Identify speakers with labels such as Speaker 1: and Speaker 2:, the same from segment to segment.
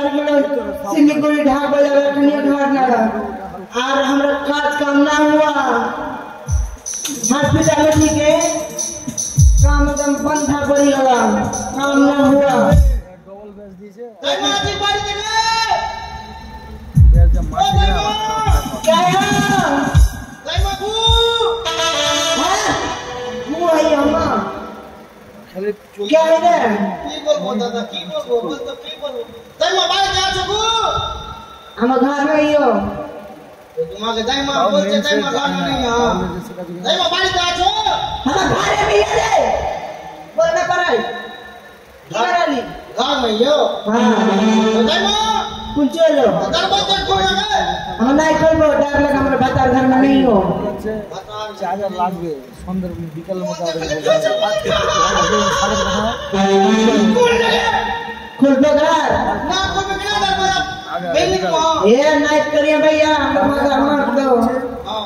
Speaker 1: सिंगीपुरी ढाक बजा और हमरा काज काम ना हुआ हॉस्पिटल में ठीक है काम एकदम बंद था पड़ी होगा काम ना हुआ
Speaker 2: डबल बेच दीजिए
Speaker 1: जय मां जी बाड़ी के
Speaker 2: जब माटी
Speaker 1: क्या है जय मां बू हां वो है अम्मा
Speaker 2: खाली
Speaker 1: क्या है रे
Speaker 3: की बोलबो दादा की बोलबो बोल तो की बोलबो जय मां बाड़ी जा छबू
Speaker 1: हम घर में ही हो
Speaker 3: तुम्हारा जय मां बोलते जय मां घर में नहीं हां जय मां बाड़ी जा छो
Speaker 1: हम घर में ही है बोल ना पड़ाई घर
Speaker 3: में यो
Speaker 1: हां
Speaker 3: जय मां
Speaker 1: कुंचे लो
Speaker 3: दरवाजा खोल लगे
Speaker 1: हम नहीं खोलबो डर लगा हमरा बता घर में नहीं हो
Speaker 2: चार्जर लागबे सुंदर बिकल मत आवे
Speaker 1: खुल दो घर
Speaker 3: ना खोल में ना दरवाजा बिल्डिंग को
Speaker 1: ये नाइट करिए भैया हम मजा मार दो
Speaker 3: हां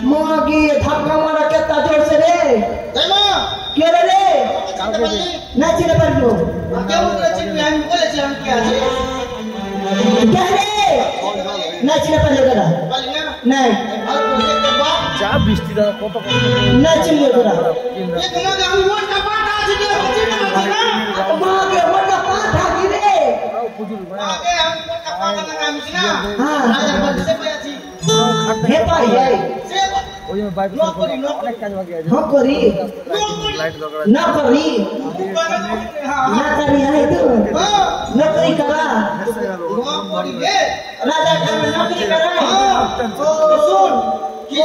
Speaker 1: मोगी धक्का मारा कितना जोर से रे
Speaker 3: जय मां
Speaker 1: क्यों रे ना चिरे पर जो
Speaker 3: क्या बोले चिन में हम बोले छी हम क्या छे
Speaker 1: क्या रे ना चिरे पर जरा
Speaker 3: बोली ना
Speaker 1: नहीं
Speaker 3: और बोले के बाद
Speaker 2: जा बिस्ती दा कत
Speaker 1: ना चिरे जरा
Speaker 3: ये तुम्हारे हम वोट का बात आज के चिन में ना
Speaker 1: मोगे मोटा पाठा गिरे
Speaker 2: पुजुल
Speaker 3: आगे हम वोट का बात ना हम छी ना
Speaker 1: हां
Speaker 3: आज बल से पे छी
Speaker 1: हे पाई है
Speaker 3: से
Speaker 2: ওই বাইক অনেক কাজ বাকি আছে
Speaker 1: हम करी
Speaker 2: লাইট দরকার
Speaker 1: ना करी ना करी है तू नौकरी करा राजा का नौकरी करा सुन
Speaker 3: की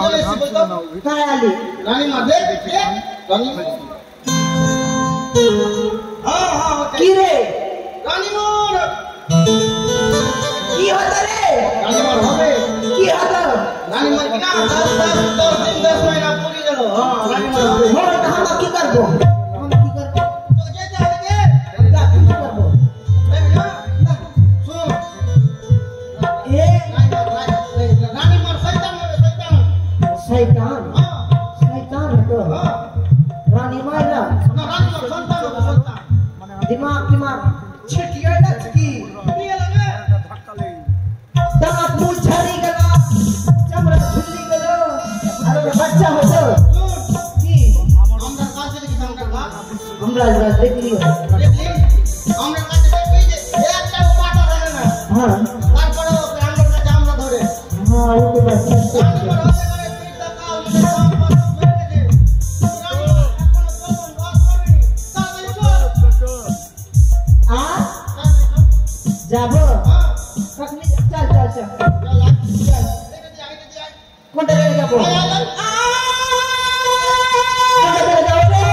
Speaker 3: चले से बोल तो
Speaker 1: काली
Speaker 3: रानी मां देख रानी हां हां
Speaker 1: की रे
Speaker 3: रानी मोर
Speaker 1: की होता रे
Speaker 3: रानी मोर होबे
Speaker 1: की होता
Speaker 3: रानी मोर की ना 10 महीना पूरी जलो हां रानी मोर होबे
Speaker 1: मोर तो हम की करबो हम की करबो
Speaker 3: तो जे जावे के
Speaker 1: जा की करबो
Speaker 3: ए ना सुन
Speaker 1: ए
Speaker 3: रानी मोर शैतान
Speaker 1: शैतान
Speaker 3: हां
Speaker 1: शैतान तो रानी मारा
Speaker 3: ना रानी मोर संतान
Speaker 1: दिमाग छिटिया लचकी
Speaker 3: ये लगे
Speaker 1: दांत मुंह झड़ी गला चमड़ा खुली गलो अरे बच्चा हो तो की
Speaker 3: हमरा काज के काम करबा
Speaker 1: हमरा देख लियो
Speaker 3: देखली हमरा काज के पीजे एकटा पाटा रहे ना
Speaker 1: हां
Speaker 3: तार पड़ो हमरा का जाम न धरे
Speaker 1: हां वो तो बस
Speaker 3: रानी मोर होबे करे पीठ का काल के काम पर मेरे दे रानी मोर अपन कोन बात करनी साले को
Speaker 1: आ जाबो
Speaker 3: हां
Speaker 1: कखनी चल कौन रे जाबो कौन रे जाओ रे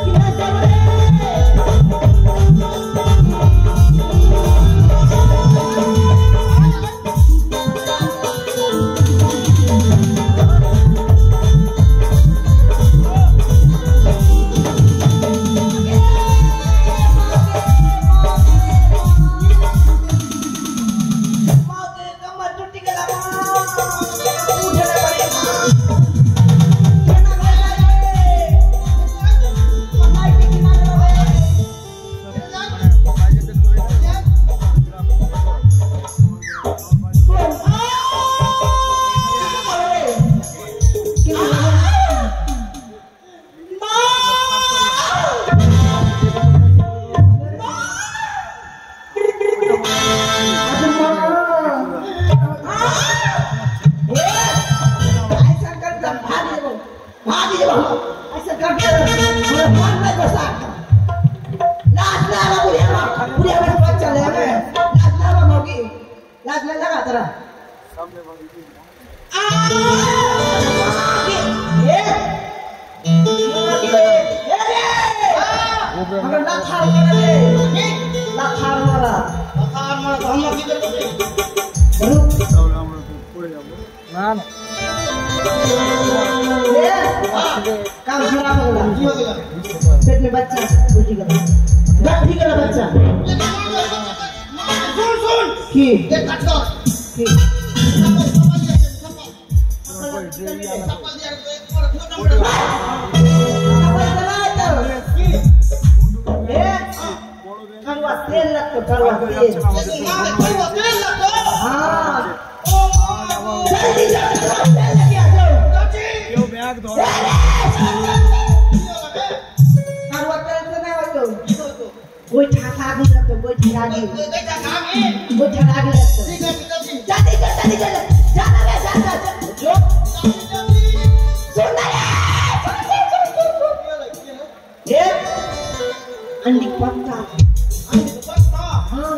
Speaker 1: किना जाबो रे मन में बसा लाज लगा बुढ़िया में बच्चा ले में लाज लगा मोगी लाज में लगा तेरा ये अगर ना खाओ ना खाओ मारा
Speaker 3: तो हम लोग किधर
Speaker 2: ना ना
Speaker 1: काम खराब हो गया
Speaker 3: की हो गया
Speaker 1: पेट में बच्चा उल्टी कर बच्चा
Speaker 3: सुन
Speaker 1: की
Speaker 3: ये कट दो
Speaker 1: की तेल लगता करवा तेल हाँ जल्दी तेल लेके आ जाओ
Speaker 2: यो बैग धो
Speaker 1: करवा तेल से नहीं हो तो कोई ठाठा भी लगता कोई ठगा भी कोई ठगा भी लगता जल्दी कर जाना रे जाना जो सुन ये अंडी पत्ता हाँ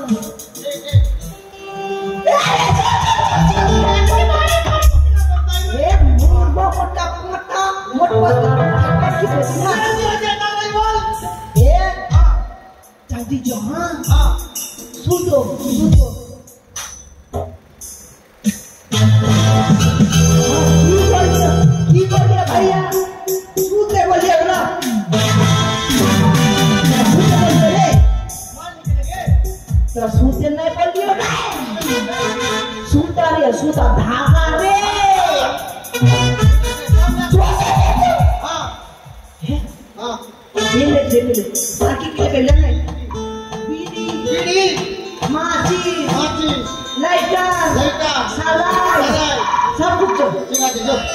Speaker 1: ये मुर्गों को टपटा मोटा की बेचना ये जल्दी जो हाँ सूतो की बोलिए भैया सूते बोलिए ना तो सूते नहीं बोलियो ना सूता रे सूता धागा रे ले बाकी के ले बीड़ी माची लाइटर
Speaker 3: लाइटर
Speaker 1: सलाद सब कुछ
Speaker 3: ठीक है